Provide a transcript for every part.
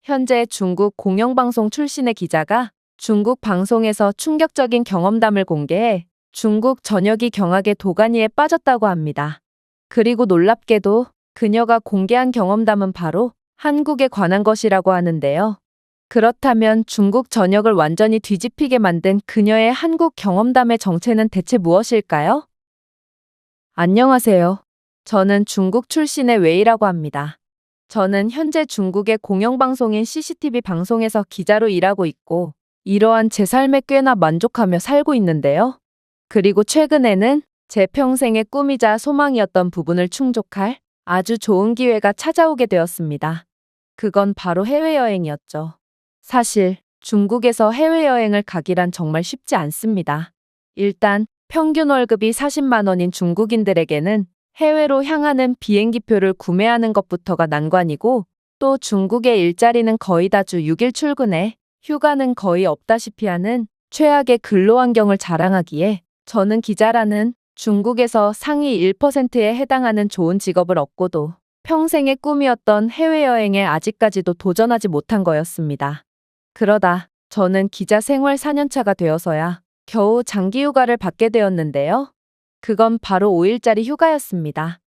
현재 중국 공영방송 출신의 기자가 중국 방송에서 충격적인 경험담을 공개해 중국 전역이 경악의 도가니에 빠졌다고 합니다. 그리고 놀랍게도 그녀가 공개한 경험담은 바로 한국에 관한 것이라고 하는데요. 그렇다면 중국 전역을 완전히 뒤집히게 만든 그녀의 한국 경험담의 정체는 대체 무엇일까요? 안녕하세요. 저는 중국 출신의 웨이라고 합니다. 저는 현재 중국의 공영방송인 CCTV 방송에서 기자로 일하고 있고, 이러한 제 삶에 꽤나 만족하며 살고 있는데요. 그리고 최근에는 제 평생의 꿈이자 소망이었던 부분을 충족할 아주 좋은 기회가 찾아오게 되었습니다. 그건 바로 해외여행이었죠. 사실 중국에서 해외여행을 가기란 정말 쉽지 않습니다. 일단 평균 월급이 40만 원인 중국인들에게는 해외로 향하는 비행기표를 구매하는 것부터가 난관이고, 또 중국의 일자리는 거의 다 주 6일 출근에 휴가는 거의 없다시피 하는 최악의 근로환경을 자랑하기에 저는 기자라는 중국에서 상위 1%에 해당하는 좋은 직업을 얻고도 평생의 꿈이었던 해외여행에 아직까지도 도전하지 못한 거였습니다. 그러다 저는 기자 생활 4년차가 되어서야 겨우 장기휴가를 받게 되었는데요. 그건 바로 5일짜리 휴가였습니다.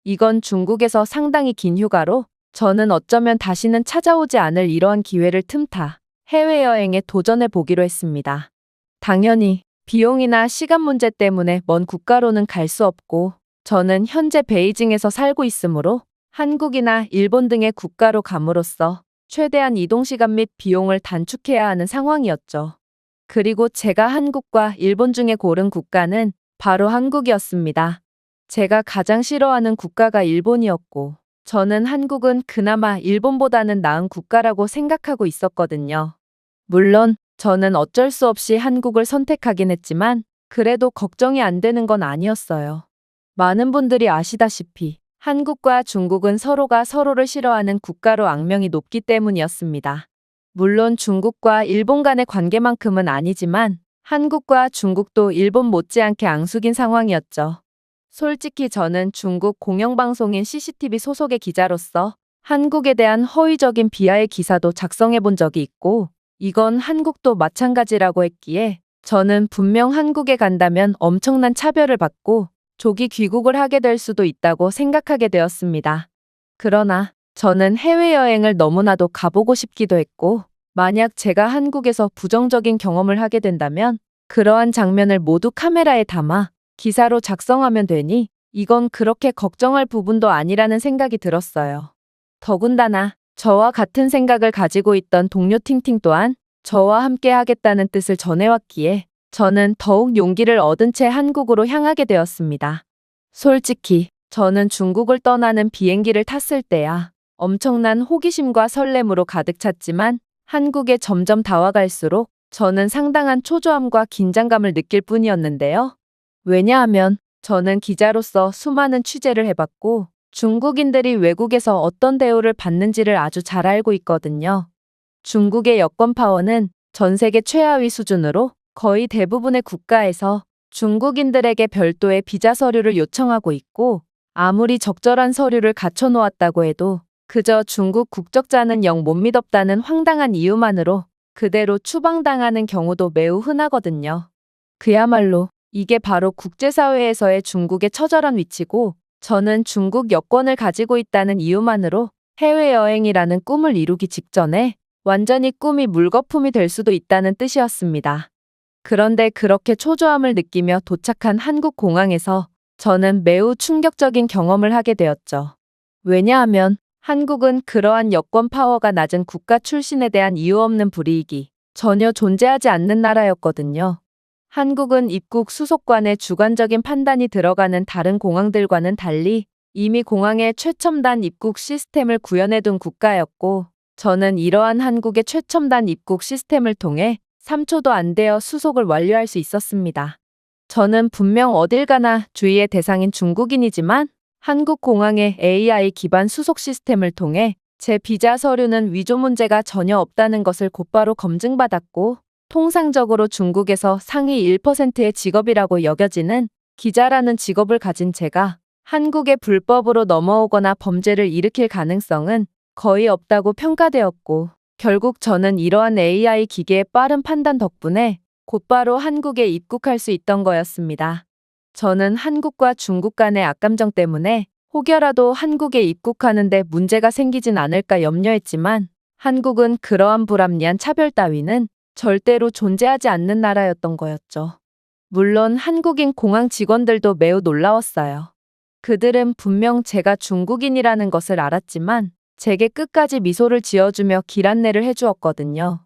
이건 중국에서 상당히 긴 휴가로 저는 어쩌면 다시는 찾아오지 않을 이러한 기회를 틈타 해외여행에 도전해 보기로 했습니다. 당연히 비용이나 시간 문제 때문에 먼 국가로는 갈 수 없고, 저는 현재 베이징에서 살고 있으므로 한국이나 일본 등의 국가로 감으로써 최대한 이동시간 및 비용을 단축해야 하는 상황이었죠. 그리고 제가 한국과 일본 중에 고른 국가는 바로 한국이었습니다. 제가 가장 싫어하는 국가가 일본이었고, 저는 한국은 그나마 일본보다는 나은 국가라고 생각하고 있었거든요. 물론 저는 어쩔 수 없이 한국을 선택하긴 했지만 그래도 걱정이 안 되는 건 아니었어요. 많은 분들이 아시다시피 한국과 중국은 서로가 서로를 싫어하는 국가로 악명이 높기 때문이었습니다. 물론 중국과 일본 간의 관계만큼은 아니지만 한국과 중국도 일본 못지않게 앙숙인 상황이었죠. 솔직히 저는 중국 공영방송인 CCTV 소속의 기자로서 한국에 대한 허위적인 비하의 기사도 작성해 본 적이 있고, 이건 한국도 마찬가지라고 했기에 저는 분명 한국에 간다면 엄청난 차별을 받고 조기 귀국을 하게 될 수도 있다고 생각하게 되었습니다. 그러나 저는 해외여행을 너무나도 가보고 싶기도 했고, 만약 제가 한국에서 부정적인 경험을 하게 된다면 그러한 장면을 모두 카메라에 담아 기사로 작성하면 되니 이건 그렇게 걱정할 부분도 아니라는 생각이 들었어요. 더군다나 저와 같은 생각을 가지고 있던 동료 팅팅 또한 저와 함께 하겠다는 뜻을 전해왔기에 저는 더욱 용기를 얻은 채 한국으로 향하게 되었습니다. 솔직히 저는 중국을 떠나는 비행기를 탔을 때야 엄청난 호기심과 설렘으로 가득 찼지만 한국에 점점 다가갈수록 저는 상당한 초조함과 긴장감을 느낄 뿐이었는데요. 왜냐하면 저는 기자로서 수많은 취재를 해봤고 중국인들이 외국에서 어떤 대우를 받는지를 아주 잘 알고 있거든요. 중국의 여권 파워는 전 세계 최하위 수준으로 거의 대부분의 국가에서 중국인들에게 별도의 비자 서류를 요청하고 있고, 아무리 적절한 서류를 갖춰 놓았다고 해도 그저 중국 국적자는 영 못 믿었다는 황당한 이유만으로 그대로 추방당하는 경우도 매우 흔하거든요. 그야말로 이게 바로 국제사회에서의 중국의 처절한 위치고, 저는 중국 여권을 가지고 있다는 이유만으로 해외여행이라는 꿈을 이루기 직전에 완전히 꿈이 물거품이 될 수도 있다는 뜻이었습니다. 그런데 그렇게 초조함을 느끼며 도착한 한국 공항에서 저는 매우 충격적인 경험을 하게 되었죠. 왜냐하면 한국은 그러한 여권 파워가 낮은 국가 출신에 대한 이유 없는 불이익이 전혀 존재하지 않는 나라였거든요. 한국은 입국 수속관의 주관적인 판단이 들어가는 다른 공항들과는 달리 이미 공항에 최첨단 입국 시스템을 구현해둔 국가였고, 저는 이러한 한국의 최첨단 입국 시스템을 통해 3초도 안 되어 수속을 완료할 수 있었습니다. 저는 분명 어딜 가나 주의의 대상인 중국인이지만 한국 공항의 AI 기반 수속 시스템을 통해 제 비자 서류는 위조 문제가 전혀 없다는 것을 곧바로 검증받았고, 통상적으로 중국에서 상위 1%의 직업이라고 여겨지는 기자라는 직업을 가진 제가 한국에 불법으로 넘어오거나 범죄를 일으킬 가능성은 거의 없다고 평가되었고, 결국 저는 이러한 AI 기계의 빠른 판단 덕분에 곧바로 한국에 입국할 수 있던 거였습니다. 저는 한국과 중국 간의 악감정 때문에 혹여라도 한국에 입국하는데 문제가 생기진 않을까 염려했지만 한국은 그러한 불합리한 차별 따위는 절대로 존재하지 않는 나라였던 거였죠. 물론 한국인 공항 직원들도 매우 놀라웠어요. 그들은 분명 제가 중국인이라는 것을 알았지만 제게 끝까지 미소를 지어주며 길 안내를 해주었거든요.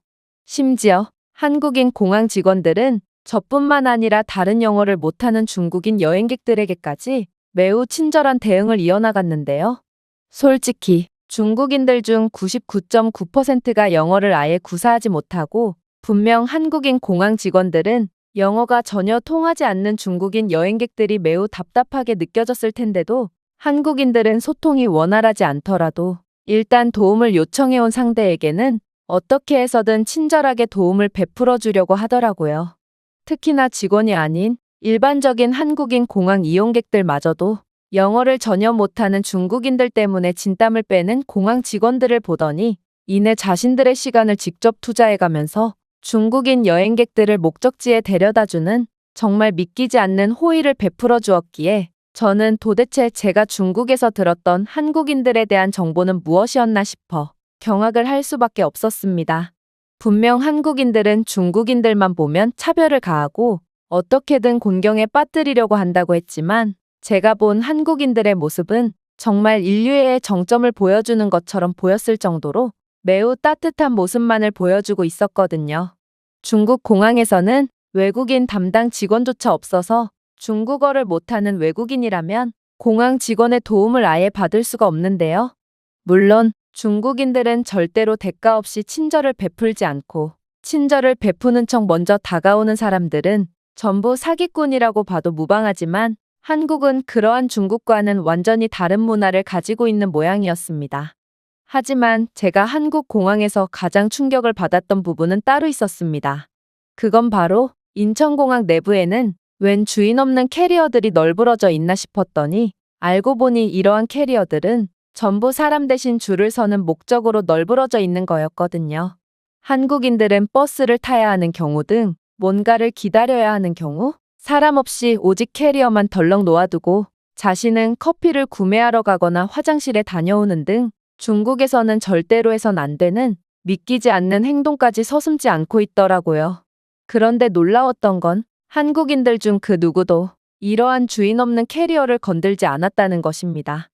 심지어 한국인 공항 직원들은 저뿐만 아니라 다른 영어를 못하는 중국인 여행객들에게까지 매우 친절한 대응을 이어나갔는데요. 솔직히 중국인들 중 99.9%가 영어를 아예 구사하지 못하고 분명 한국인 공항 직원들은 영어가 전혀 통하지 않는 중국인 여행객들이 매우 답답하게 느껴졌을 텐데도 한국인들은 소통이 원활하지 않더라도 일단 도움을 요청해온 상대에게는 어떻게 해서든 친절하게 도움을 베풀어 주려고 하더라고요. 특히나 직원이 아닌 일반적인 한국인 공항 이용객들마저도 영어를 전혀 못하는 중국인들 때문에 진땀을 빼는 공항 직원들을 보더니 이내 자신들의 시간을 직접 투자해가면서 중국인 여행객들을 목적지에 데려다주는 정말 믿기지 않는 호의를 베풀어 주었기에 저는 도대체 제가 중국에서 들었던 한국인들에 대한 정보는 무엇이었나 싶어 경악을 할 수밖에 없었습니다. 분명 한국인들은 중국인들만 보면 차별을 가하고 어떻게든 곤경에 빠뜨리려고 한다고 했지만 제가 본 한국인들의 모습은 정말 인류애의 정점을 보여주는 것처럼 보였을 정도로 매우 따뜻한 모습만을 보여주고 있었거든요. 중국 공항에서는 외국인 담당 직원조차 없어서 중국어를 못하는 외국인이라면 공항 직원의 도움을 아예 받을 수가 없는데요. 물론 중국인들은 절대로 대가 없이 친절을 베풀지 않고 친절을 베푸는 척 먼저 다가오는 사람들은 전부 사기꾼이라고 봐도 무방하지만 한국은 그러한 중국과는 완전히 다른 문화를 가지고 있는 모양이었습니다. 하지만 제가 한국 공항에서 가장 충격을 받았던 부분은 따로 있었습니다. 그건 바로 인천공항 내부에는 웬 주인 없는 캐리어들이 널브러져 있나 싶었더니 알고 보니 이러한 캐리어들은 전부 사람 대신 줄을 서는 목적으로 널브러져 있는 거였거든요. 한국인들은 버스를 타야 하는 경우 등 뭔가를 기다려야 하는 경우 사람 없이 오직 캐리어만 덜렁 놓아두고 자신은 커피를 구매하러 가거나 화장실에 다녀오는 등 중국에서는 절대로 해선 안 되는 믿기지 않는 행동까지 서슴지 않고 있더라고요. 그런데 놀라웠던 건 한국인들 중 그 누구도 이러한 주인 없는 캐리어를 건들지 않았다는 것입니다.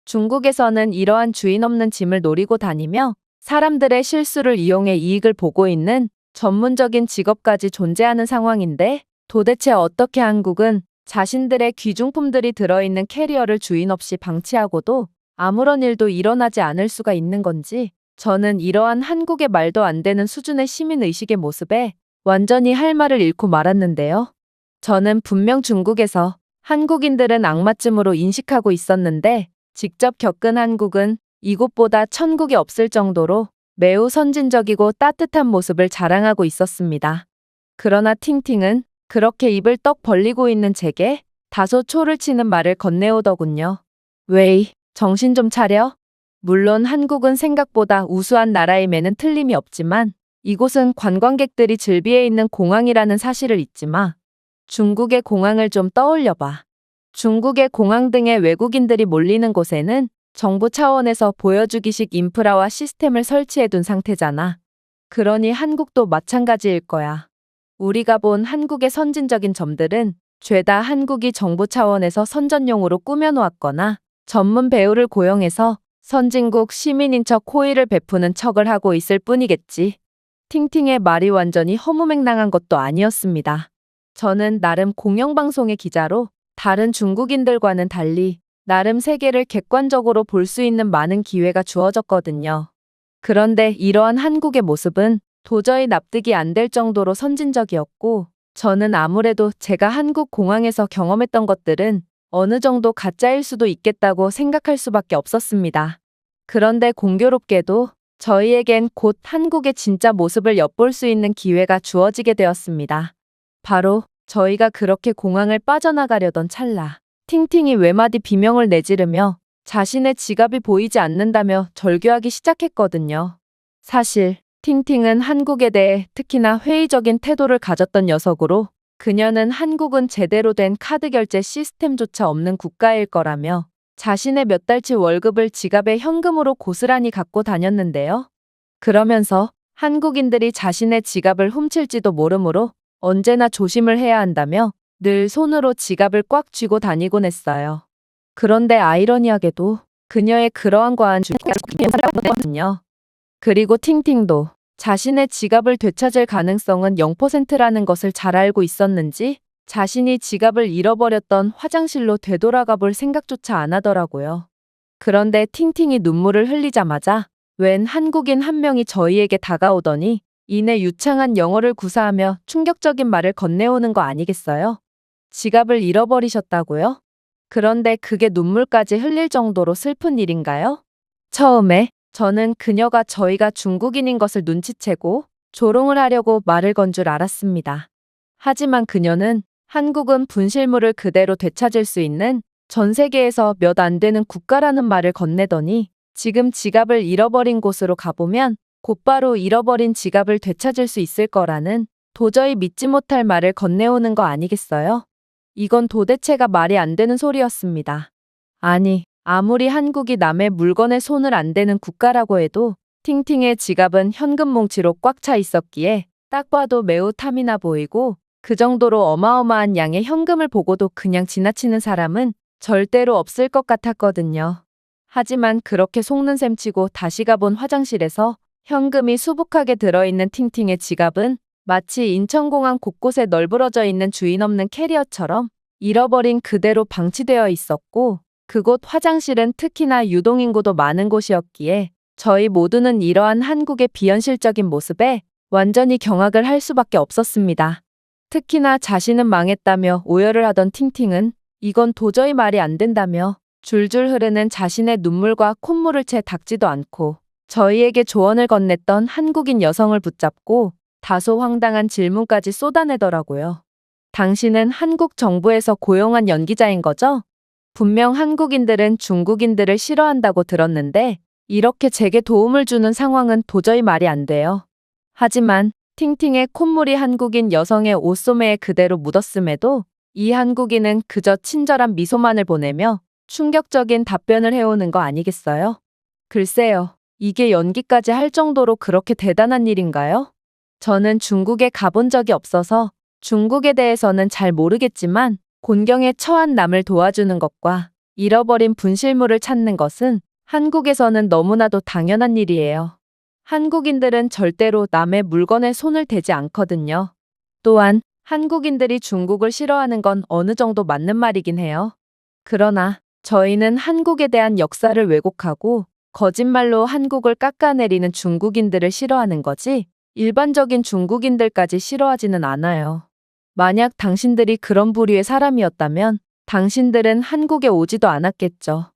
중국에서는 이러한 주인 없는 짐을 노리고 다니며 사람들의 실수를 이용해 이익을 보고 있는 전문적인 직업까지 존재하는 상황인데 도대체 어떻게 한국은 자신들의 귀중품들이 들어있는 캐리어를 주인 없이 방치하고도 아무런 일도 일어나지 않을 수가 있는 건지 저는 이러한 한국의 말도 안 되는 수준의 시민의식의 모습에 완전히 할 말을 잃고 말았는데요. 저는 분명 중국에서 한국인들은 악마쯤으로 인식하고 있었는데 직접 겪은 한국은 이곳보다 천국이 없을 정도로 매우 선진적이고 따뜻한 모습을 자랑하고 있었습니다. 그러나 팅팅은 그렇게 입을 떡 벌리고 있는 제게 다소 초를 치는 말을 건네오더군요. 웨이, 정신 좀 차려? 물론 한국은 생각보다 우수한 나라임에는 틀림이 없지만 이곳은 관광객들이 즐비해 있는 공항이라는 사실을 잊지 마. 중국의 공항을 좀 떠올려봐. 중국의 공항 등에 외국인들이 몰리는 곳에는 정부 차원에서 보여주기식 인프라와 시스템을 설치해둔 상태잖아. 그러니 한국도 마찬가지일 거야. 우리가 본 한국의 선진적인 점들은 죄다 한국이 정부 차원에서 선전용으로 꾸며놓았거나 전문 배우를 고용해서 선진국 시민인 척 호의를 베푸는 척을 하고 있을 뿐이겠지. 팅팅의 말이 완전히 허무맹랑한 것도 아니었습니다. 저는 나름 공영방송의 기자로 다른 중국인들과는 달리 나름 세계를 객관적으로 볼 수 있는 많은 기회가 주어졌거든요. 그런데 이러한 한국의 모습은 도저히 납득이 안 될 정도로 선진적이었고 저는 아무래도 제가 한국 공항에서 경험했던 것들은 어느 정도 가짜일 수도 있겠다고 생각할 수밖에 없었습니다. 그런데 공교롭게도 저희에겐 곧 한국의 진짜 모습을 엿볼 수 있는 기회가 주어지게 되었습니다. 바로 저희가 그렇게 공항을 빠져나가려던 찰나 팅팅이 외마디 비명을 내지르며 자신의 지갑이 보이지 않는다며 절규하기 시작했거든요. 사실 팅팅은 한국에 대해 특히나 회의적인 태도를 가졌던 녀석으로 그녀는 한국은 제대로 된 카드 결제 시스템조차 없는 국가일 거라며 자신의 몇 달치 월급을 지갑에 현금으로 고스란히 갖고 다녔는데요. 그러면서 한국인들이 자신의 지갑을 훔칠지도 모르므로 언제나 조심을 해야 한다며 늘 손으로 지갑을 꽉 쥐고 다니곤 했어요. 그런데 아이러니하게도 그녀의 그러한 과한 주의거든요. 그리고 팅팅도 자신의 지갑을 되찾을 가능성은 0%라는 것을 잘 알고 있었는지 자신이 지갑을 잃어버렸던 화장실로 되돌아가 볼 생각조차 안 하더라고요. 그런데 팅팅이 눈물을 흘리자마자 웬 한국인 한 명이 저희에게 다가오더니 이내 유창한 영어를 구사하며 충격적인 말을 건네오는 거 아니겠어요? 지갑을 잃어버리셨다고요? 그런데 그게 눈물까지 흘릴 정도로 슬픈 일인가요? 처음에 저는 그녀가 저희가 중국인인 것을 눈치채고 조롱을 하려고 말을 건 줄 알았습니다. 하지만 그녀는 한국은 분실물을 그대로 되찾을 수 있는 전 세계에서 몇 안 되는 국가라는 말을 건네더니 지금 지갑을 잃어버린 곳으로 가보면 곧바로 잃어버린 지갑을 되찾을 수 있을 거라는 도저히 믿지 못할 말을 건네오는 거 아니겠어요? 이건 도대체가 말이 안 되는 소리였습니다. 아니, 아무리 한국이 남의 물건에 손을 안 대는 국가라고 해도 팅팅의 지갑은 현금 뭉치로 꽉 차 있었기에 딱 봐도 매우 탐이 나 보이고 그 정도로 어마어마한 양의 현금을 보고도 그냥 지나치는 사람은 절대로 없을 것 같았거든요. 하지만 그렇게 속는 셈 치고 다시 가본 화장실에서 현금이 수북하게 들어있는 팅팅의 지갑은 마치 인천공항 곳곳에 널브러져 있는 주인 없는 캐리어처럼 잃어버린 그대로 방치되어 있었고 그곳 화장실은 특히나 유동인구도 많은 곳이었기에 저희 모두는 이러한 한국의 비현실적인 모습에 완전히 경악을 할 수밖에 없었습니다. 특히나 자신은 망했다며 오열을 하던 팅팅은 이건 도저히 말이 안 된다며 줄줄 흐르는 자신의 눈물과 콧물을 채 닦지도 않고 저희에게 조언을 건넸던 한국인 여성을 붙잡고 다소 황당한 질문까지 쏟아내더라고요. 당신은 한국 정부에서 고용한 연기자인 거죠? 분명 한국인들은 중국인들을 싫어한다고 들었는데 이렇게 제게 도움을 주는 상황은 도저히 말이 안 돼요. 하지만 팅팅의 콧물이 한국인 여성의 옷소매에 그대로 묻었음에도 이 한국인은 그저 친절한 미소만을 보내며 충격적인 답변을 해오는 거 아니겠어요? 글쎄요, 이게 연기까지 할 정도로 그렇게 대단한 일인가요? 저는 중국에 가본 적이 없어서 중국에 대해서는 잘 모르겠지만 곤경에 처한 남을 도와주는 것과 잃어버린 분실물을 찾는 것은 한국에서는 너무나도 당연한 일이에요. 한국인들은 절대로 남의 물건에 손을 대지 않거든요. 또한 한국인들이 중국을 싫어하는 건 어느 정도 맞는 말이긴 해요. 그러나 저희는 한국에 대한 역사를 왜곡하고 거짓말로 한국을 깎아내리는 중국인들을 싫어하는 거지 일반적인 중국인들까지 싫어하지는 않아요. 만약 당신들이 그런 부류의 사람이었다면 당신들은 한국에 오지도 않았겠죠.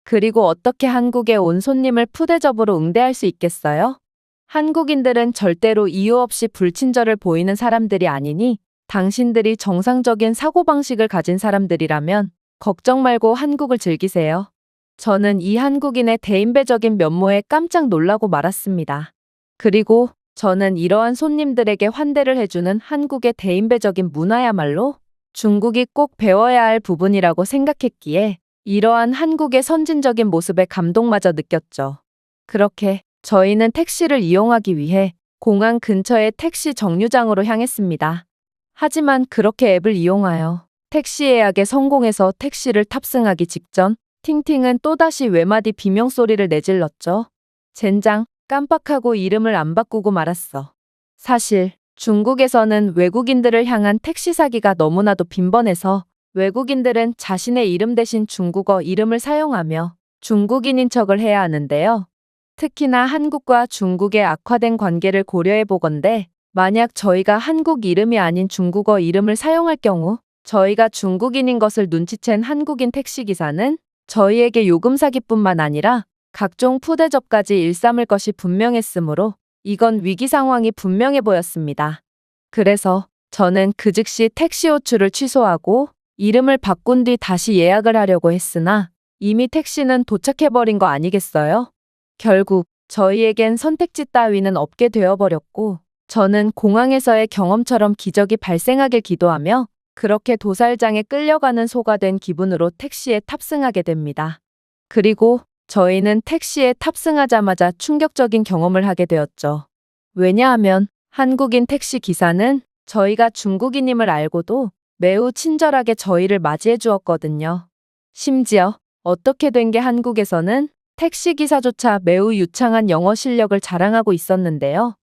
그리고 어떻게 한국에 온 손님을 푸대접으로 응대할 수 있겠어요? 한국인들은 절대로 이유 없이 불친절을 보이는 사람들이 아니니 당신들이 정상적인 사고방식을 가진 사람들이라면 걱정 말고 한국을 즐기세요. 저는 이 한국인의 대인배적인 면모에 깜짝 놀라고 말았습니다. 그리고 저는 이러한 손님들에게 환대를 해주는 한국의 대인배적인 문화야말로 중국이 꼭 배워야 할 부분이라고 생각했기에 이러한 한국의 선진적인 모습에 감동마저 느꼈죠. 그렇게 저희는 택시를 이용하기 위해 공항 근처의 택시 정류장으로 향했습니다. 하지만 그렇게 앱을 이용하여 택시 예약에 성공해서 택시를 탑승하기 직전 팅팅은 또다시 외마디 비명소리를 내질렀죠. 젠장, 깜빡하고 이름을 안 바꾸고 말았어. 사실 중국에서는 외국인들을 향한 택시 사기가 너무나도 빈번해서 외국인들은 자신의 이름 대신 중국어 이름을 사용하며 중국인인 척을 해야 하는데요. 특히나 한국과 중국의 악화된 관계를 고려해 보건대 만약 저희가 한국 이름이 아닌 중국어 이름을 사용할 경우 저희가 중국인인 것을 눈치챈 한국인 택시기사는 저희에게 요금 사기뿐만 아니라 각종 푸대접까지 일삼을 것이 분명했으므로 이건 위기 상황이 분명해 보였습니다. 그래서 저는 그 즉시 택시 호출을 취소하고 이름을 바꾼 뒤 다시 예약을 하려고 했으나 이미 택시는 도착해버린 거 아니겠어요? 결국 저희에겐 선택지 따위는 없게 되어버렸고, 저는 공항에서의 경험처럼 기적이 발생하길 기도하며 그렇게 도살장에 끌려가는 소가 된 기분으로 택시에 탑승하게 됩니다. 그리고 저희는 택시에 탑승하자마자 충격적인 경험을 하게 되었죠. 왜냐하면 한국인 택시 기사는 저희가 중국인임을 알고도 매우 친절하게 저희를 맞이해 주었거든요. 심지어 어떻게 된 게 한국에서는 택시기사조차 매우 유창한 영어 실력을 자랑하고 있었는데요.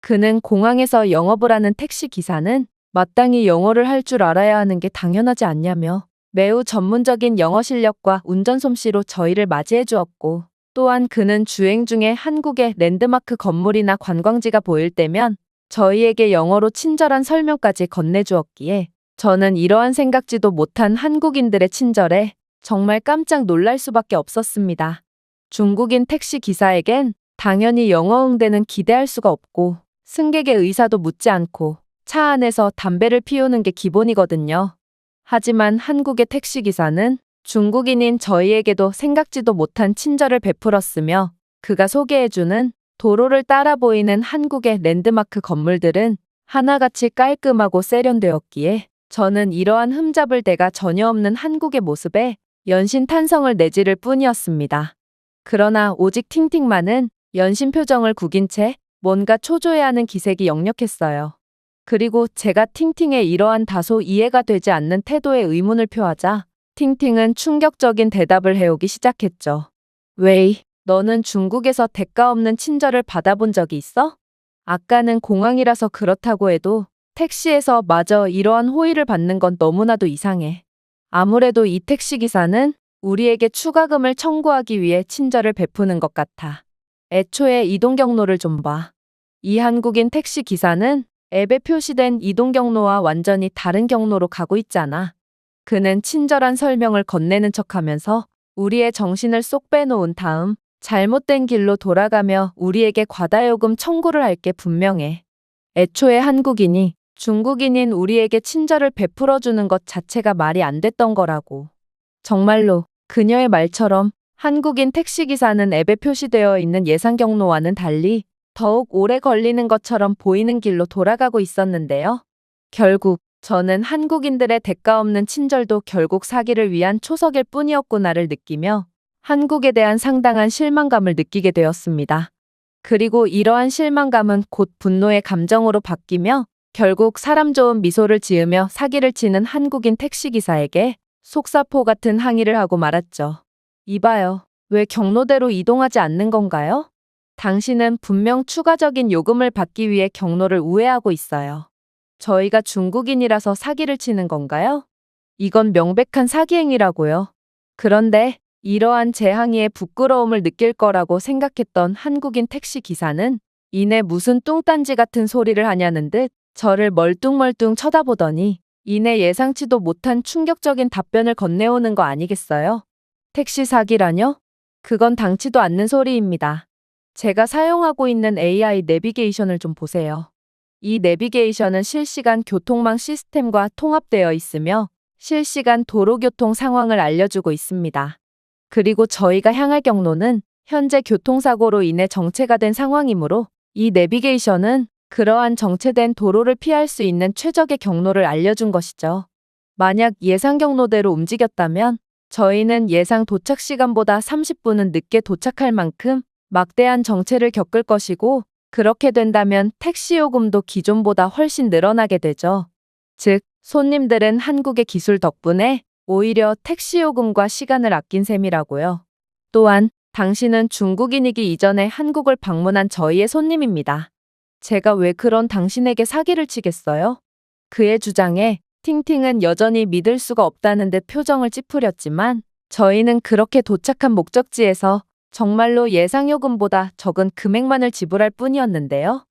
그는 공항에서 영업을 하는 택시기사는 마땅히 영어를 할 줄 알아야 하는 게 당연하지 않냐며 매우 전문적인 영어 실력과 운전 솜씨로 저희를 맞이해 주었고, 또한 그는 주행 중에 한국의 랜드마크 건물이나 관광지가 보일 때면 저희에게 영어로 친절한 설명까지 건네주었기에 저는 이러한 생각지도 못한 한국인들의 친절에 정말 깜짝 놀랄 수밖에 없었습니다. 중국인 택시 기사에겐 당연히 영어 응대는 기대할 수가 없고 승객의 의사도 묻지 않고 차 안에서 담배를 피우는 게 기본이거든요. 하지만 한국의 택시기사는 중국인인 저희에게도 생각지도 못한 친절을 베풀었으며 그가 소개해주는 도로를 따라 보이는 한국의 랜드마크 건물들은 하나같이 깔끔하고 세련되었기에 저는 이러한 흠잡을 데가 전혀 없는 한국의 모습에 연신 탄성을 내지를 뿐이었습니다. 그러나 오직 팅팅만은 연신 표정을 구긴 채 뭔가 초조해하는 기색이 역력했어요. 그리고 제가 팅팅의 이러한 다소 이해가 되지 않는 태도에 의문을 표하자 팅팅은 충격적인 대답을 해오기 시작했죠. 웨이, 너는 중국에서 대가 없는 친절을 받아본 적이 있어? 아까는 공항이라서 그렇다고 해도 택시에서 마저 이러한 호의를 받는 건 너무나도 이상해. 아무래도 이 택시기사는 우리에게 추가금을 청구하기 위해 친절을 베푸는 것 같아. 애초에 이동 경로를 좀 봐. 이 한국인 택시기사는 앱에 표시된 이동 경로와 완전히 다른 경로로 가고 있잖아. 그는 친절한 설명을 건네는 척하면서 우리의 정신을 쏙 빼놓은 다음 잘못된 길로 돌아가며 우리에게 과다요금 청구를 할 게 분명해. 애초에 한국인이 중국인인 우리에게 친절을 베풀어주는 것 자체가 말이 안 됐던 거라고. 정말로 그녀의 말처럼 한국인 택시기사는 앱에 표시되어 있는 예상 경로와는 달리 더욱 오래 걸리는 것처럼 보이는 길로 돌아가고 있었는데요. 결국 저는 한국인들의 대가 없는 친절도 결국 사기를 위한 초석일 뿐이었구나를 느끼며 한국에 대한 상당한 실망감을 느끼게 되었습니다. 그리고 이러한 실망감은 곧 분노의 감정으로 바뀌며 결국 사람 좋은 미소를 지으며 사기를 치는 한국인 택시기사에게 속사포 같은 항의를 하고 말았죠. 이봐요. 왜 경로대로 이동하지 않는 건가요? 당신은 분명 추가적인 요금을 받기 위해 경로를 우회하고 있어요. 저희가 중국인이라서 사기를 치는 건가요? 이건 명백한 사기 행위라고요. 그런데 이러한 제 항의에 부끄러움을 느낄 거라고 생각했던 한국인 택시 기사는 이내 무슨 뚱딴지 같은 소리를 하냐는 듯 저를 멀뚱멀뚱 쳐다보더니 이내 예상치도 못한 충격적인 답변을 건네오는 거 아니겠어요? 택시 사기라뇨? 그건 당치도 않는 소리입니다. 제가 사용하고 있는 AI 내비게이션을 좀 보세요. 이 내비게이션은 실시간 교통망 시스템과 통합되어 있으며 실시간 도로교통 상황을 알려주고 있습니다. 그리고 저희가 향할 경로는 현재 교통사고로 인해 정체가 된 상황이므로 이 내비게이션은 그러한 정체된 도로를 피할 수 있는 최적의 경로를 알려준 것이죠. 만약 예상 경로대로 움직였다면 저희는 예상 도착 시간보다 30분은 늦게 도착할 만큼 막대한 정체를 겪을 것이고 그렇게 된다면 택시 요금도 기존보다 훨씬 늘어나게 되죠. 즉, 손님들은 한국의 기술 덕분에 오히려 택시 요금과 시간을 아낀 셈이라고요. 또한 당신은 중국인이기 이전에 한국을 방문한 저희의 손님입니다. 제가 왜 그런 당신에게 사기를 치겠어요? 그의 주장에 팅팅은 여전히 믿을 수가 없다는 듯 표정을 찌푸렸지만 저희는 그렇게 도착한 목적지에서 정말로 예상요금보다 적은 금액만을 지불할 뿐이었는데요.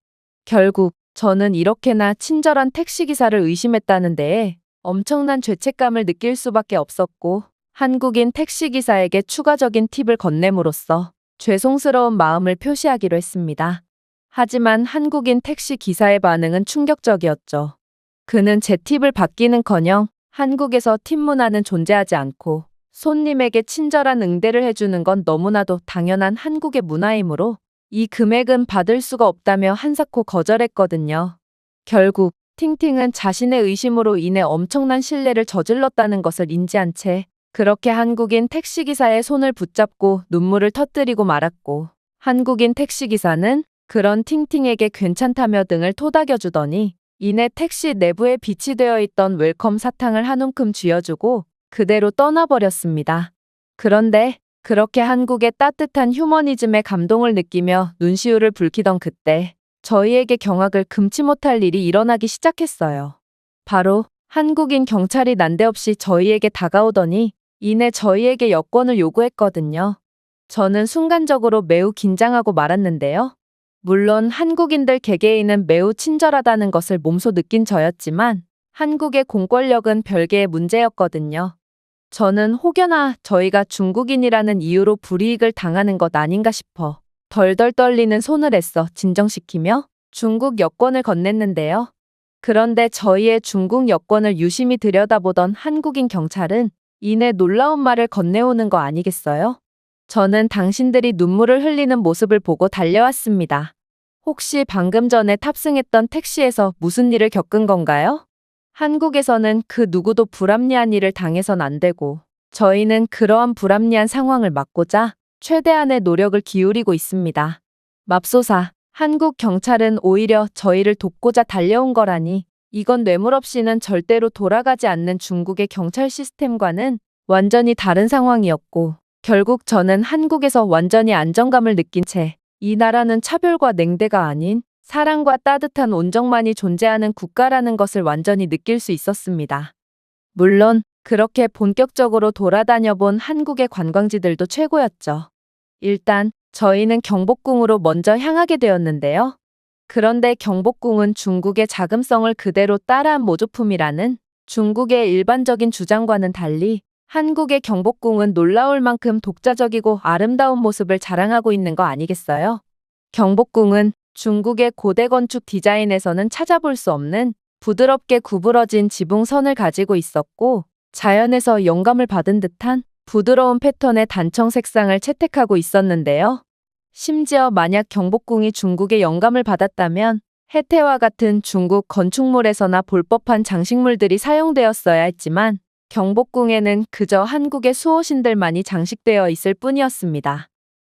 결국 저는 이렇게나 친절한 택시기사를 의심했다는 데에 엄청난 죄책감을 느낄 수밖에 없었고 한국인 택시기사에게 추가적인 팁을 건냄으로써 죄송스러운 마음을 표시하기로 했습니다. 하지만 한국인 택시기사의 반응은 충격적이었죠. 그는 제 팁을 받기는커녕 한국에서 팁 문화는 존재하지 않고 손님에게 친절한 응대를 해주는 건 너무나도 당연한 한국의 문화이므로 이 금액은 받을 수가 없다며 한사코 거절했거든요. 결국 팅팅은 자신의 의심으로 인해 엄청난 신뢰를 저질렀다는 것을 인지한 채 그렇게 한국인 택시기사의 손을 붙잡고 눈물을 터뜨리고 말았고, 한국인 택시기사는 그런 팅팅에게 괜찮다며 등을 토닥여주더니 이내 택시 내부에 비치되어 있던 웰컴 사탕을 한 움큼 쥐어주고 그대로 떠나버렸습니다. 그런데 그렇게 한국의 따뜻한 휴머니즘에 감동을 느끼며 눈시울을 붉히던 그때 저희에게 경악을 금치 못할 일이 일어나기 시작했어요. 바로 한국인 경찰이 난데없이 저희에게 다가오더니 이내 저희에게 여권을 요구했거든요. 저는 순간적으로 매우 긴장하고 말았는데요. 물론 한국인들 개개인은 매우 친절하다는 것을 몸소 느낀 저였지만 한국의 공권력은 별개의 문제였거든요. 저는 혹여나 저희가 중국인이라는 이유로 불이익을 당하는 것 아닌가 싶어 덜덜 떨리는 손을 애써 진정시키며 중국 여권을 건넸는데요. 그런데 저희의 중국 여권을 유심히 들여다보던 한국인 경찰은 이내 놀라운 말을 건네오는 거 아니겠어요? 저는 당신들이 눈물을 흘리는 모습을 보고 달려왔습니다. 혹시 방금 전에 탑승했던 택시에서 무슨 일을 겪은 건가요? 한국에서는 그 누구도 불합리한 일을 당해선 안 되고 저희는 그러한 불합리한 상황을 막고자 최대한의 노력을 기울이고 있습니다. 맙소사, 한국 경찰은 오히려 저희를 돕고자 달려온 거라니 이건 뇌물 없이는 절대로 돌아가지 않는 중국의 경찰 시스템과는 완전히 다른 상황이었고 결국 저는 한국에서 완전히 안정감을 느낀 채 이 나라는 차별과 냉대가 아닌 사랑과 따뜻한 온정만이 존재하는 국가라는 것을 완전히 느낄 수 있었습니다. 물론 그렇게 본격적으로 돌아다녀 본 한국의 관광지들도 최고였죠. 일단 저희는 경복궁으로 먼저 향하게 되었는데요. 그런데 경복궁은 중국의 자금성을 그대로 따라한 모조품이라는 중국의 일반적인 주장과는 달리 한국의 경복궁은 놀라울 만큼 독자적이고 아름다운 모습을 자랑하고 있는 거 아니겠어요? 경복궁은 중국의 고대 건축 디자인에서는 찾아볼 수 없는 부드럽게 구부러진 지붕선을 가지고 있었고 자연에서 영감을 받은 듯한 부드러운 패턴의 단청 색상을 채택하고 있었는데요. 심지어 만약 경복궁이 중국의 영감을 받았다면 해태와 같은 중국 건축물에서나 볼 법한 장식물들이 사용되었어야 했지만 경복궁에는 그저 한국의 수호신들만이 장식되어 있을 뿐이었습니다.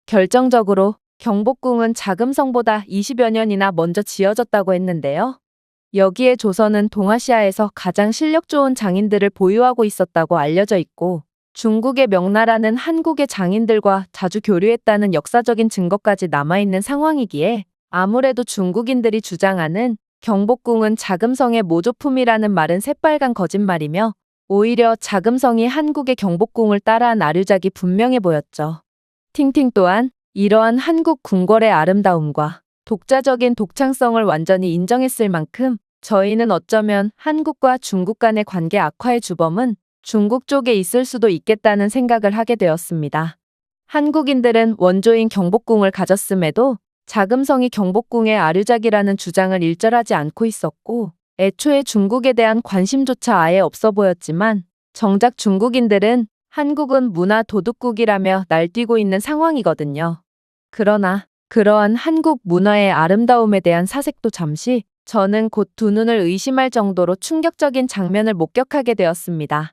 결정적으로 경복궁은 자금성보다 20여 년이나 먼저 지어졌다고 했는데요. 여기에 조선은 동아시아에서 가장 실력 좋은 장인들을 보유하고 있었다고 알려져 있고 중국의 명나라는 한국의 장인들과 자주 교류했다는 역사적인 증거까지 남아있는 상황이기에 아무래도 중국인들이 주장하는 경복궁은 자금성의 모조품이라는 말은 새빨간 거짓말이며 오히려 자금성이 한국의 경복궁을 따라한 아류작이 분명해 보였죠. 팅팅 또한 이러한 한국 궁궐의 아름다움과 독자적인 독창성을 완전히 인정했을 만큼 저희는 어쩌면 한국과 중국 간의 관계 악화의 주범은 중국 쪽에 있을 수도 있겠다는 생각을 하게 되었습니다. 한국인들은 원조인 경복궁을 가졌음에도 자금성이 경복궁의 아류작이라는 주장을 일절하지 않고 있었고 애초에 중국에 대한 관심조차 아예 없어 보였지만 정작 중국인들은 한국은 문화 도둑국이라며 날뛰고 있는 상황이거든요. 그러나 그러한 한국 문화의 아름다움에 대한 사색도 잠시 저는 곧 두 눈을 의심할 정도로 충격적인 장면을 목격하게 되었습니다.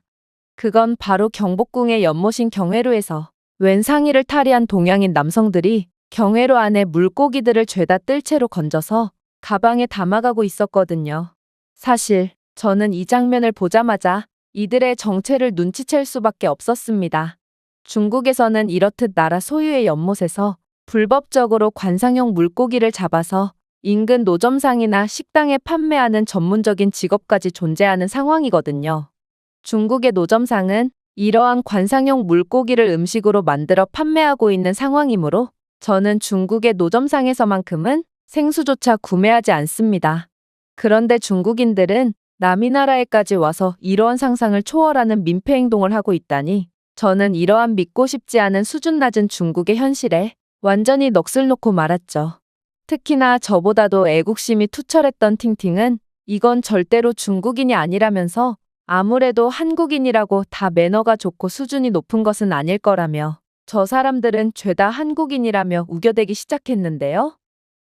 그건 바로 경복궁의 연못인 경회로에서 웬 상의를 탈의한 동양인 남성들이 경회로 안에 물고기들을 죄다 뜰 채로 건져서 가방에 담아가고 있었거든요. 사실 저는 이 장면을 보자마자 이들의 정체를 눈치챌 수밖에 없었습니다. 중국에서는 이렇듯 나라 소유의 연못에서 불법적으로 관상용 물고기를 잡아서 인근 노점상이나 식당에 판매하는 전문적인 직업까지 존재하는 상황이거든요. 중국의 노점상은 이러한 관상용 물고기를 음식으로 만들어 판매하고 있는 상황이므로 저는 중국의 노점상에서만큼은 생수조차 구매하지 않습니다. 그런데 중국인들은 남이 나라에까지 와서 이러한 상상을 초월하는 민폐 행동을 하고 있다니 저는 이러한 믿고 싶지 않은 수준 낮은 중국의 현실에 완전히 넋을 놓고 말았죠. 특히나 저보다도 애국심이 투철했던 팅팅은 이건 절대로 중국인이 아니라면서 아무래도 한국인이라고 다 매너가 좋고 수준이 높은 것은 아닐 거라며 저 사람들은 죄다 한국인이라며 우겨대기 시작했는데요.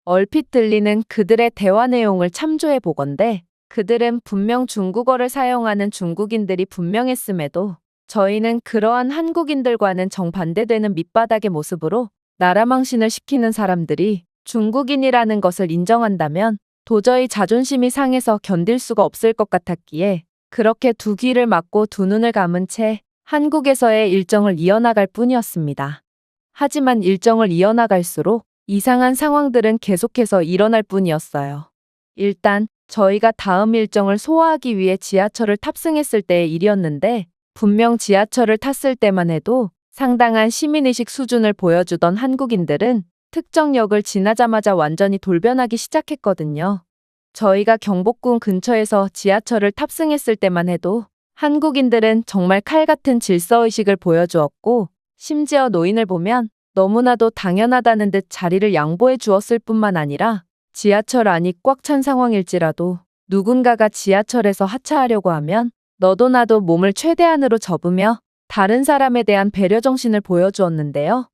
얼핏 들리는 그들의 대화 내용을 참조해 보건대 그들은 분명 중국어를 사용하는 중국인들이 분명했음에도 저희는 그러한 한국인들과는 정반대되는 밑바닥의 모습으로 나라 망신을 시키는 사람들이 중국인이라는 것을 인정한다면 도저히 자존심이 상해서 견딜 수가 없을 것 같았기에 그렇게 두 귀를 막고 두 눈을 감은 채 한국에서의 일정을 이어나갈 뿐이었습니다. 하지만 일정을 이어나갈수록 이상한 상황들은 계속해서 일어날 뿐이었어요. 일단 저희가 다음 일정을 소화하기 위해 지하철을 탑승했을 때의 일이었는데 분명 지하철을 탔을 때만 해도 상당한 시민의식 수준을 보여주던 한국인들은 특정 역을 지나자마자 완전히 돌변하기 시작했거든요. 저희가 경복궁 근처에서 지하철을 탑승했을 때만 해도 한국인들은 정말 칼 같은 질서의식을 보여주었고 심지어 노인을 보면 너무나도 당연하다는 듯 자리를 양보해 주었을 뿐만 아니라 지하철 안이 꽉 찬 상황일지라도 누군가가 지하철에서 하차하려고 하면 너도 나도 몸을 최대한으로 접으며 다른 사람에 대한 배려 정신을 보여주었는데요.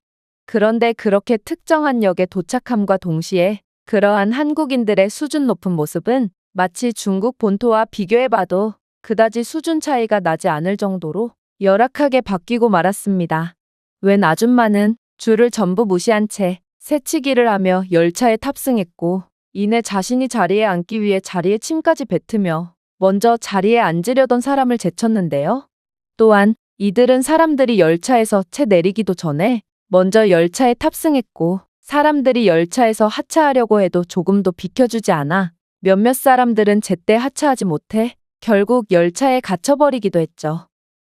그런데 그렇게 특정한 역에 도착함과 동시에 그러한 한국인들의 수준 높은 모습은 마치 중국 본토와 비교해봐도 그다지 수준 차이가 나지 않을 정도로 열악하게 바뀌고 말았습니다. 웬 아줌마는 줄을 전부 무시한 채 새치기를 하며 열차에 탑승했고 이내 자신이 자리에 앉기 위해 자리에 침까지 뱉으며 먼저 자리에 앉으려던 사람을 제쳤는데요. 또한 이들은 사람들이 열차에서 채 내리기도 전에 먼저 열차에 탑승했고 사람들이 열차에서 하차하려고 해도 조금도 비켜주지 않아 몇몇 사람들은 제때 하차하지 못해 결국 열차에 갇혀버리기도 했죠.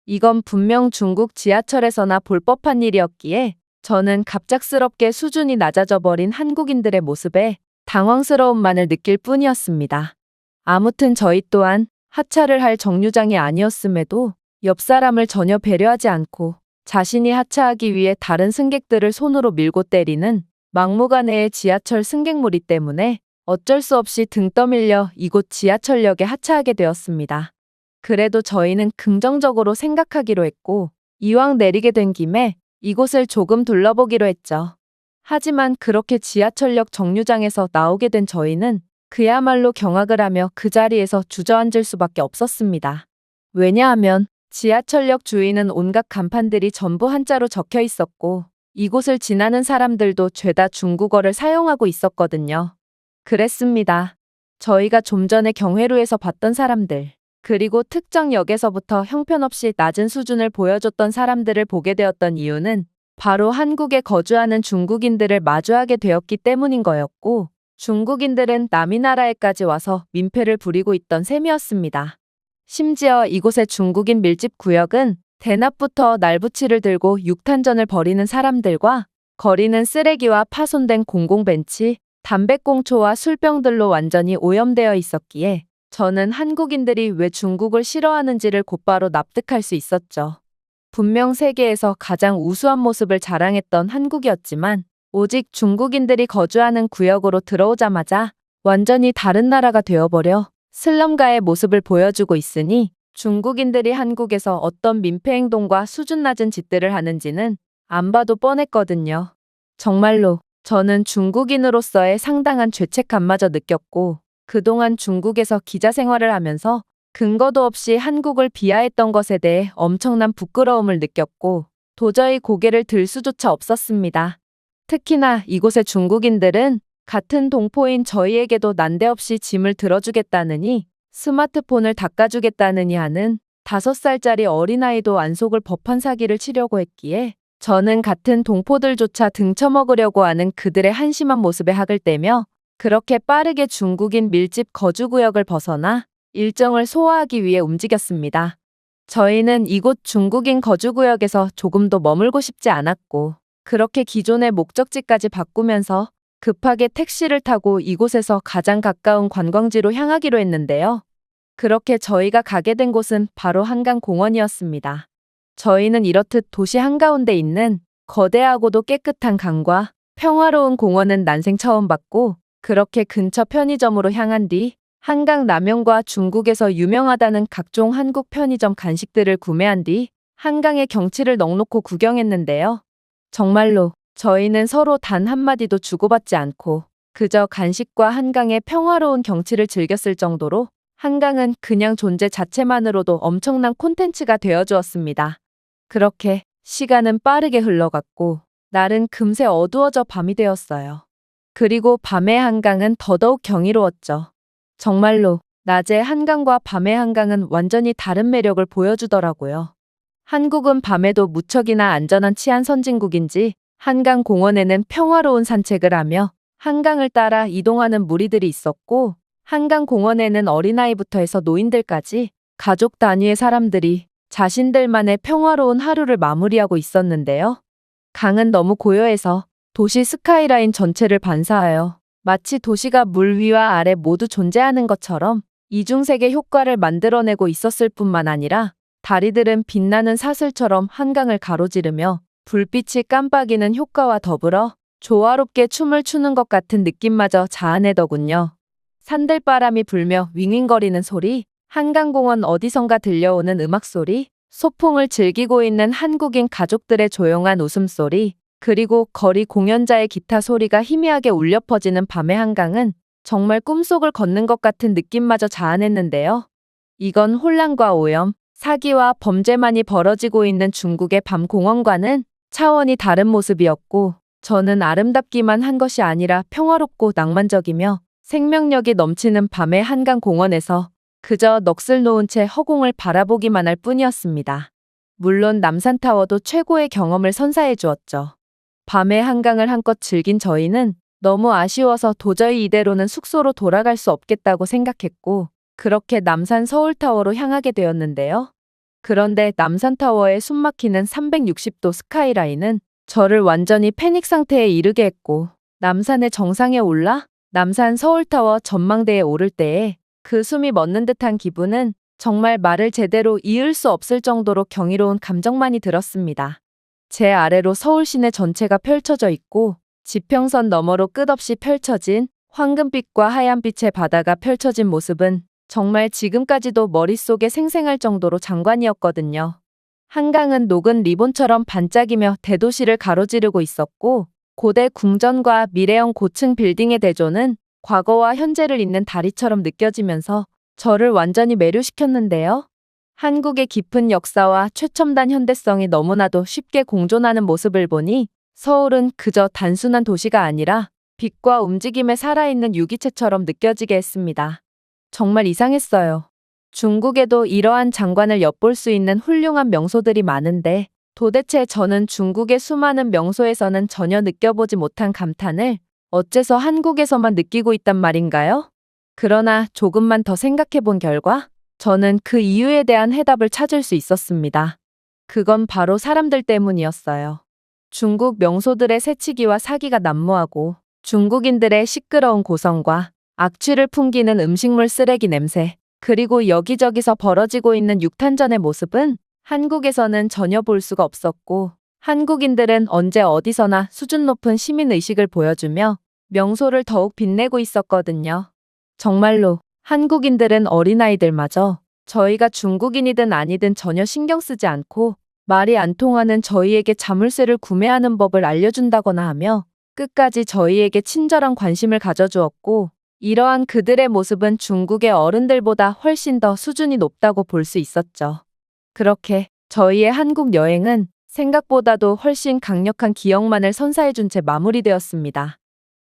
이건 분명 중국 지하철에서나 볼 법한 일이었기에 저는 갑작스럽게 수준이 낮아져 버린 한국인들의 모습에 당황스러움만을 느낄 뿐이었습니다. 아무튼 저희 또한 하차를 할 정류장이 아니었음에도 옆 사람을 전혀 배려하지 않고 자신이 하차하기 위해 다른 승객들을 손으로 밀고 때리는 막무가내의 지하철 승객무리 때문에 어쩔 수 없이 등 떠밀려 이곳 지하철역에 하차하게 되었습니다. 그래도 저희는 긍정적으로 생각하기로 했고 이왕 내리게 된 김에 이곳을 조금 둘러보기로 했죠. 하지만 그렇게 지하철역 정류장에서 나오게 된 저희는 그야말로 경악을 하며 그 자리에서 주저앉을 수밖에 없었습니다. 왜냐하면 지하철역 주위는 온갖 간판들이 전부 한자로 적혀 있었고 이곳을 지나는 사람들도 죄다 중국어를 사용하고 있었거든요. 그랬습니다. 저희가 좀 전에 경회로에서 봤던 사람들, 그리고 특정 역에서부터 형편없이 낮은 수준을 보여줬던 사람들을 보게 되었던 이유는 바로 한국에 거주하는 중국인들을 마주하게 되었기 때문인 거였고 중국인들은 남이 나라에까지 와서 민폐를 부리고 있던 셈이었습니다. 심지어 이곳의 중국인 밀집 구역은 대낮부터 날부치를 들고 육탄전을 벌이는 사람들과 거리는 쓰레기와 파손된 공공벤치, 담배꽁초와 술병들로 완전히 오염되어 있었기에 저는 한국인들이 왜 중국을 싫어하는지를 곧바로 납득할 수 있었죠. 분명 세계에서 가장 우수한 모습을 자랑했던 한국이었지만 오직 중국인들이 거주하는 구역으로 들어오자마자 완전히 다른 나라가 되어버려 슬럼가의 모습을 보여주고 있으니 중국인들이 한국에서 어떤 민폐 행동과 수준 낮은 짓들을 하는지는 안 봐도 뻔했거든요. 정말로 저는 중국인으로서의 상당한 죄책감마저 느꼈고 그동안 중국에서 기자 생활을 하면서 근거도 없이 한국을 비하했던 것에 대해 엄청난 부끄러움을 느꼈고 도저히 고개를 들 수조차 없었습니다. 특히나 이곳의 중국인들은 같은 동포인 저희에게도 난데없이 짐을 들어주겠다느니 스마트폰을 닦아주겠다느니 하는 5살짜리 어린아이도 안 속을 법한 사기를 치려고 했기에 저는 같은 동포들조차 등쳐먹으려고 하는 그들의 한심한 모습에 학을 떼며 그렇게 빠르게 중국인 밀집 거주구역을 벗어나 일정을 소화하기 위해 움직였습니다. 저희는 이곳 중국인 거주구역에서 조금도 머물고 싶지 않았고 그렇게 기존의 목적지까지 바꾸면서 급하게 택시를 타고 이곳에서 가장 가까운 관광지로 향하기로 했는데요. 그렇게 저희가 가게 된 곳은 바로 한강공원이었습니다. 저희는 이렇듯 도시 한가운데 있는 거대하고도 깨끗한 강과 평화로운 공원은 난생 처음 봤고 그렇게 근처 편의점으로 향한 뒤 한강 라면과 중국에서 유명하다는 각종 한국 편의점 간식들을 구매한 뒤 한강의 경치를 넋놓고 구경했는데요. 정말로 저희는 서로 단 한마디도 주고받지 않고 그저 간식과 한강의 평화로운 경치를 즐겼을 정도로 한강은 그냥 존재 자체만으로도 엄청난 콘텐츠가 되어 주었습니다. 그렇게 시간은 빠르게 흘러갔고 날은 금세 어두워져 밤이 되었어요. 그리고 밤의 한강은 더더욱 경이로웠죠. 정말로 낮의 한강과 밤의 한강은 완전히 다른 매력을 보여주더라고요. 한국은 밤에도 무척이나 안전한 치안 선진국인지 한강 공원에는 평화로운 산책을 하며 한강을 따라 이동하는 무리들이 있었고 한강 공원에는 어린아이부터 해서 노인들까지 가족 단위의 사람들이 자신들만의 평화로운 하루를 마무리하고 있었는데요. 강은 너무 고요해서 도시 스카이라인 전체를 반사하여 마치 도시가 물 위와 아래 모두 존재하는 것처럼 이중세계 효과를 만들어내고 있었을 뿐만 아니라 다리들은 빛나는 사슬처럼 한강을 가로지르며 불빛이 깜빡이는 효과와 더불어 조화롭게 춤을 추는 것 같은 느낌마저 자아내더군요. 산들바람이 불며 윙윙거리는 소리, 한강공원 어디선가 들려오는 음악 소리, 소풍을 즐기고 있는 한국인 가족들의 조용한 웃음소리, 그리고 거리 공연자의 기타 소리가 희미하게 울려 퍼지는 밤의 한강은 정말 꿈속을 걷는 것 같은 느낌마저 자아냈는데요. 이건 혼란과 오염, 사기와 범죄만이 벌어지고 있는 중국의 밤 공원과는 차원이 다른 모습이었고, 저는 아름답기만 한 것이 아니라 평화롭고 낭만적이며 생명력이 넘치는 밤의 한강 공원에서 그저 넋을 놓은 채 허공을 바라보기만 할 뿐이었습니다. 물론 남산타워도 최고의 경험을 선사해 주었죠. 밤의 한강을 한껏 즐긴 저희는 너무 아쉬워서 도저히 이대로는 숙소로 돌아갈 수 없겠다고 생각했고, 그렇게 남산 서울타워로 향하게 되었는데요. 그런데 남산타워의 숨막히는 360도 스카이라인은 저를 완전히 패닉 상태에 이르게 했고, 남산의 정상에 올라 남산 서울타워 전망대에 오를 때에 그 숨이 멎는 듯한 기분은 정말 말을 제대로 이을 수 없을 정도로 경이로운 감정만이 들었습니다. 제 아래로 서울 시내 전체가 펼쳐져 있고 지평선 너머로 끝없이 펼쳐진 황금빛과 하얀빛의 바다가 펼쳐진 모습은 정말 지금까지도 머릿속에 생생할 정도로 장관이었거든요. 한강은 녹은 리본처럼 반짝이며 대도시를 가로지르고 있었고 고대 궁전과 미래형 고층 빌딩의 대조는 과거와 현재를 잇는 다리처럼 느껴지면서 저를 완전히 매료시켰는데요. 한국의 깊은 역사와 최첨단 현대성이 너무나도 쉽게 공존하는 모습을 보니 서울은 그저 단순한 도시가 아니라 빛과 움직임에 살아있는 유기체처럼 느껴지게 했습니다. 정말 이상했어요. 중국에도 이러한 장관을 엿볼 수 있는 훌륭한 명소들이 많은데 도대체 저는 중국의 수많은 명소에서는 전혀 느껴보지 못한 감탄을 어째서 한국에서만 느끼고 있단 말인가요? 그러나 조금만 더 생각해 본 결과 저는 그 이유에 대한 해답을 찾을 수 있었습니다. 그건 바로 사람들 때문이었어요. 중국 명소들의 새치기와 사기가 난무하고 중국인들의 시끄러운 고성과 악취를 풍기는 음식물 쓰레기 냄새, 그리고 여기저기서 벌어지고 있는 육탄전의 모습은 한국에서는 전혀 볼 수가 없었고 한국인들은 언제 어디서나 수준 높은 시민의식을 보여주며 명소를 더욱 빛내고 있었거든요. 정말로 한국인들은 어린아이들마저 저희가 중국인이든 아니든 전혀 신경 쓰지 않고 말이 안 통하는 저희에게 자물쇠를 구매하는 법을 알려준다거나 하며 끝까지 저희에게 친절한 관심을 가져주었고 이러한 그들의 모습은 중국의 어른들보다 훨씬 더 수준이 높다고 볼 수 있었죠. 그렇게 저희의 한국 여행은 생각보다도 훨씬 강력한 기억만을 선사해준 채 마무리되었습니다.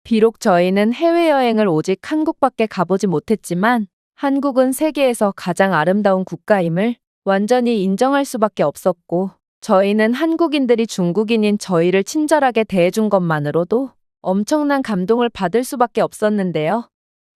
비록 저희는 해외여행을 오직 한국밖에 가보지 못했지만 한국은 세계에서 가장 아름다운 국가임을 완전히 인정할 수밖에 없었고 저희는 한국인들이 중국인인 저희를 친절하게 대해준 것만으로도 엄청난 감동을 받을 수밖에 없었는데요.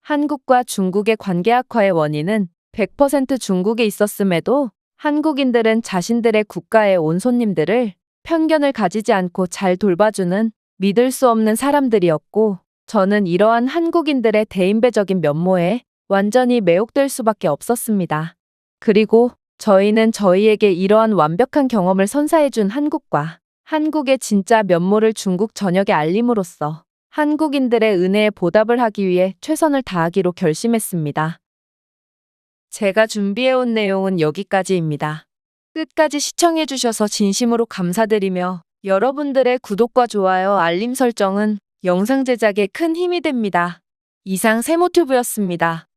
한국과 중국의 관계 악화의 원인은 100% 중국에 있었음에도 한국인들은 자신들의 국가에 온 손님들을 편견을 가지지 않고 잘 돌봐주는 믿을 수 없는 사람들이었고 저는 이러한 한국인들의 대인배적인 면모에 완전히 매혹될 수밖에 없었습니다. 그리고 저희는 저희에게 이러한 완벽한 경험을 선사해준 한국과 한국의 진짜 면모를 중국 전역에 알림으로써 한국인들의 은혜에 보답을 하기 위해 최선을 다하기로 결심했습니다. 제가 준비해온 내용은 여기까지입니다. 끝까지 시청해주셔서 진심으로 감사드리며 여러분들의 구독과 좋아요, 알림 설정은 영상 제작에 큰 힘이 됩니다. 이상 세모튜브였습니다.